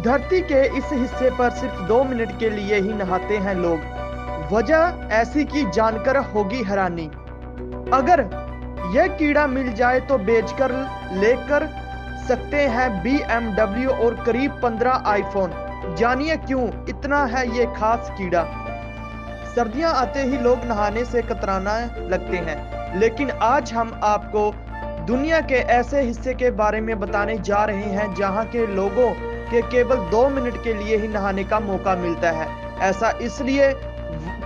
धरती के इस हिस्से पर सिर्फ 2 मिनट के लिए ही नहाते हैं लोग। वजह ऐसी की जानकर होगी हैरानी। अगर यह कीड़ा मिल जाए तो बेचकर लेकर सकते हैं BMW और करीब 15 आईफोन। जानिए क्यों इतना है ये खास कीड़ा। सर्दियां आते ही लोग नहाने से कतराना लगते हैं, लेकिन आज हम आपको दुनिया के ऐसे हिस्से के बारे में बताने जा रहे हैं जहां के लोगों के केवल 2 मिनट के लिए ही नहाने का मौका मिलता है। ऐसा इसलिए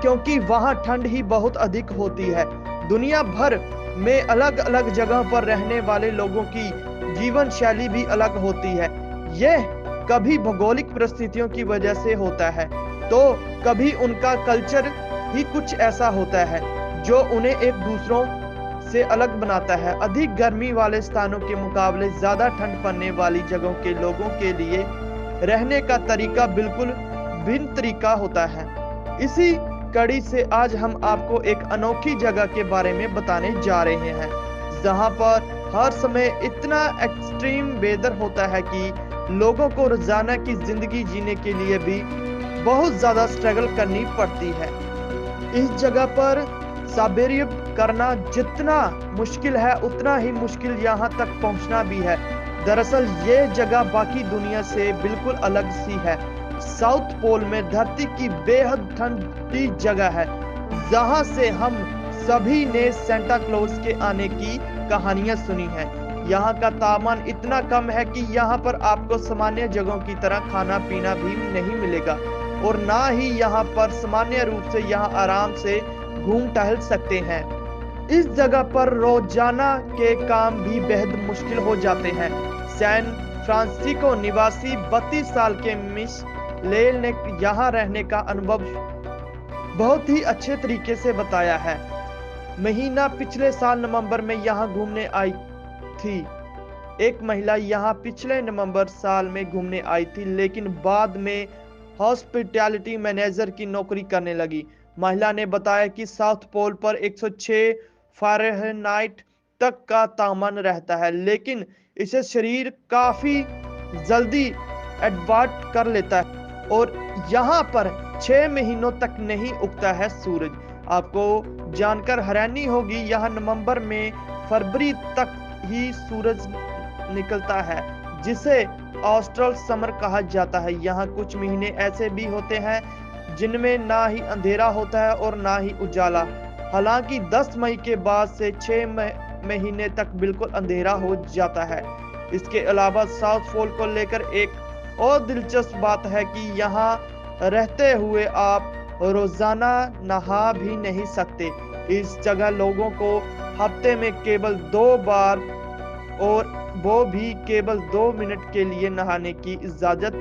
क्योंकि वहां ठंड ही बहुत अधिक होती है। दुनिया भर में अलग अलग जगह पर रहने वाले लोगों की जीवन शैली भी अलग होती है। यह कभी भौगोलिक परिस्थितियों की वजह से होता है, तो कभी उनका कल्चर ही कुछ ऐसा होता है जो उन्हें एक दूसरों से अलग बनाता है। अधिक गर्मी वाले स्थानों के मुकाबले ज्यादा ठंड पड़ने वाली जगहों के लोगों के लिए रहने का तरीका बिल्कुल भिन्न तरीका होता है। इसी कड़ी से आज हम आपको एक अनोखी जगह के बारे में बताने जा रहे हैं, जहां पर हर समय इतना एक्सट्रीम वेदर होता है कि लोगों को रोजाना की जिंदगी जीने के लिए भी बहुत ज्यादा स्ट्रगल करनी पड़ती है। इस जगह पर सर्वाइव करना जितना मुश्किल है उतना ही मुश्किल यहाँ तक पहुँचना भी है। दरअसल ये जगह बाकी दुनिया से बिल्कुल अलग सी है। साउथ पोल में धरती की बेहद ठंडी जगह है, जहाँ से हम सभी ने सेंटा क्लॉज के आने की कहानियां सुनी हैं। यहाँ का तापमान इतना कम है कि यहाँ पर आपको सामान्य जगहों की तरह खाना पीना भी नहीं मिलेगा, और ना ही यहाँ पर सामान्य रूप से यहाँ आराम से घूम टहल सकते हैं। इस जगह पर रोजाना के काम भी बेहद मुश्किल हो जाते हैं। सैन फ्रांसिस्को निवासी 32 साल के मिस लेल ने यहाँ रहने का अनुभव बहुत ही अच्छे तरीके से बताया है। महीना पिछले साल नवंबर में यहाँ घूमने आई थी। एक महिला यहाँ पिछले नवंबर साल में घूमने आई थी, लेकिन बाद में हॉस्पिटैलिटी मैनेजर की नौकरी करने लगी। महिला ने बताया कि साउथ पोल पर 106 फ़ारेनहाइट तक का तापमान रहता है, लेकिन इसे शरीर काफी जल्दी एडप्ट कर लेता है और यहाँ पर 6 महीनों तक नहीं उगता है सूरज। आपको जानकर हैरानी होगी, यहाँ नवंबर में फरवरी तक ही सूरज निकलता है, जिसे ऑस्ट्रल समर कहा जाता है। यहाँ कुछ महीने ऐसे भी होते हैं जिनमें ना ही अंधेरा होता है और ना ही उजाला। हालांकि 10 मई के बाद से 6 महीने तक बिल्कुल अंधेरा हो जाता है। इसके अलावा साउथ पोल को लेकर एक और दिलचस्प बात है कि यहाँ रहते हुए आप रोजाना नहा भी नहीं सकते। इस जगह लोगों को हफ्ते में केवल 2 बार, और वो भी केवल 2 मिनट के लिए नहाने की इजाजत।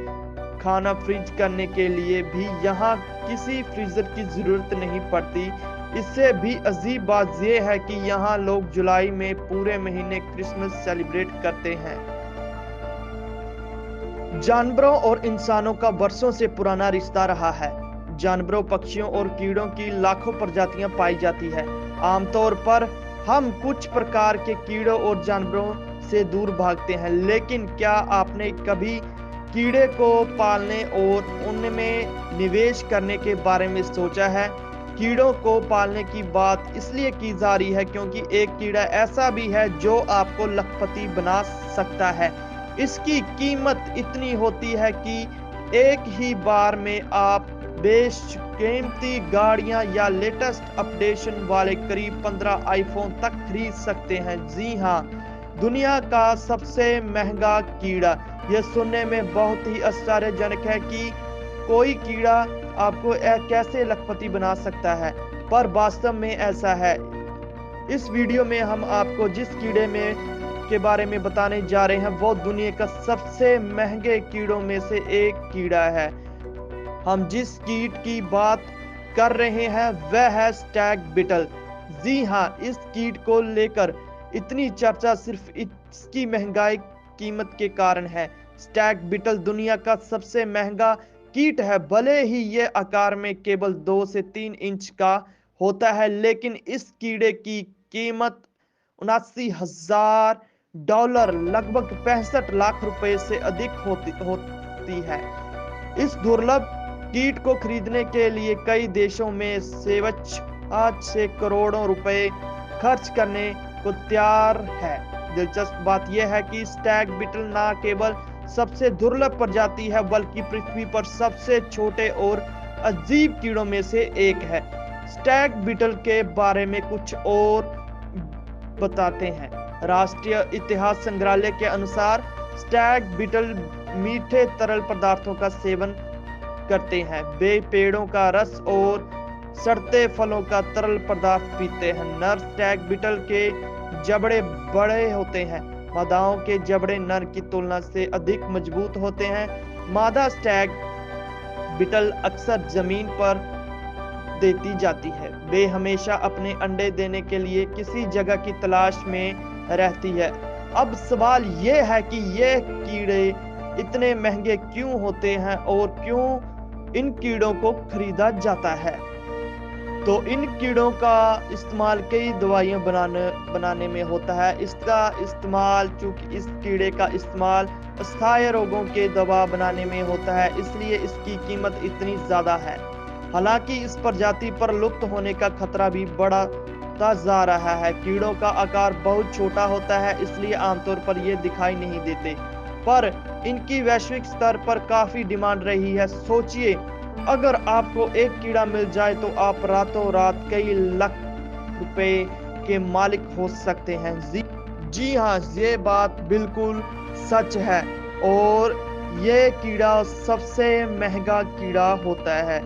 खाना फ्रीज करने के लिए भी यहाँ किसी फ्रीजर की जरूरत नहीं पड़ती। इससे भी अजीब बात यह है कि यहाँ लोग जुलाई में पूरे महीने क्रिसमस सेलिब्रेट करते हैं। जानवरों और इंसानों का वर्षों से पुराना रिश्ता रहा है। जानवरों, पक्षियों और कीड़ों की लाखों प्रजातियां पाई जाती है। आमतौर पर हम कुछ प्रकार के कीड़ों और जानवरों से दूर भागते हैं, लेकिन क्या आपने कभी कीड़े को पालने और उनमें निवेश करने के बारे में सोचा है? कीड़ों को पालने की बात इसलिए की जा रही है क्योंकि एक कीड़ा ऐसा भी है जो आपको लखपति बना सकता है। इसकी कीमत इतनी होती है कि एक ही बार में आप बेशकीमती गाड़ियां या लेटेस्ट अपडेशन वाले करीब 15 आईफोन तक खरीद सकते हैं। जी हाँ, दुनिया का सबसे महंगा कीड़ा। यह सुनने में बहुत ही आश्चर्यजनक है कि कोई कीड़ा आपको कैसे लखपति बना सकता है, पर वास्तव में ऐसा है। इस वीडियो में हम आपको जिस कीड़े में के बारे में बताने जा रहे हैं वो दुनिया का सबसे महंगे कीड़ों में से एक कीड़ा है। हम जिस कीट की बात कर रहे हैं वह है स्टैग बीटल। जी हाँ, इस कीट को लेकर इतनी चर्चा सिर्फ इसकी महंगाई कीमत के कारण है। स्टैग बीटल दुनिया का सबसे महंगा कीट है। भले ही ये आकार में केवल 2 से 3 इंच का होता है, लेकिन इस कीड़े की कीमत $79,000 लगभग 65 लाख रुपए से अधिक सकती है। इस दुर्लभ कीट को खरीदने के लिए कई देशों में सेवच आज से करोड़ों रुपए खर्च करने को तैयार है। दिलचस्प बात यह है कि स्टैग बीटल न केवल सबसे दुर्लभ प्रजाति है बल्कि पृथ्वी पर सबसे छोटे और अजीब कीड़ों में से एक है। स्टैग बीटल के बारे में कुछ और बताते हैं। राष्ट्रीय इतिहास संग्रहालय के अनुसार स्टैग बीटल मीठे तरल पदार्थों का सेवन करते हैं। वे पेड़ों का रस और सड़ते फलों का तरल पदार्थ पीते हैं। नर स्टैग बीटल के जबड़े बड़े होते हैं। मादाओं के जबड़े नर की तुलना से अधिक मजबूत होते हैं। मादा स्टैग बीटल अक्सर जमीन पर देती जाती है। वे हमेशा अपने अंडे देने के लिए किसी जगह की तलाश में रहती है। अब सवाल यह है कि ये कीड़े इतने महंगे क्यों होते हैं और क्यों इन कीड़ों को खरीदा जाता है। तो इन कीड़ों का इस्तेमाल कई दवाइयां बनाने में होता है। इसका इस्तेमाल, चूंकि इस कीड़े का इस्तेमाल अस्थायी रोगों के दवा बनाने में होता है, इसलिए इसकी कीमत इतनी ज्यादा है। हालांकि इस प्रजाति पर लुप्त होने का खतरा भी बढ़ता जा रहा है। कीड़ों का आकार बहुत छोटा होता है, इसलिए आमतौर पर ये दिखाई नहीं देते, पर इनकी वैश्विक स्तर पर काफी डिमांड रही है। सोचिए, अगर आपको एक कीड़ा मिल जाए तो आप रातों रात कई लाख रुपए के मालिक हो सकते हैं। जी हाँ, ये बात बिल्कुल सच है और ये कीड़ा सबसे महंगा कीड़ा होता है।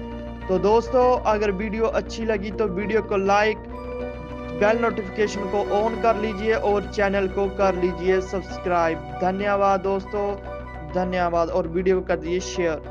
तो दोस्तों, अगर वीडियो अच्छी लगी तो वीडियो को लाइक, बेल नोटिफिकेशन को ऑन कर लीजिए और चैनल को कर लीजिए सब्सक्राइब। धन्यवाद दोस्तों, धन्यवाद, और वीडियो को कर दीजिए शेयर।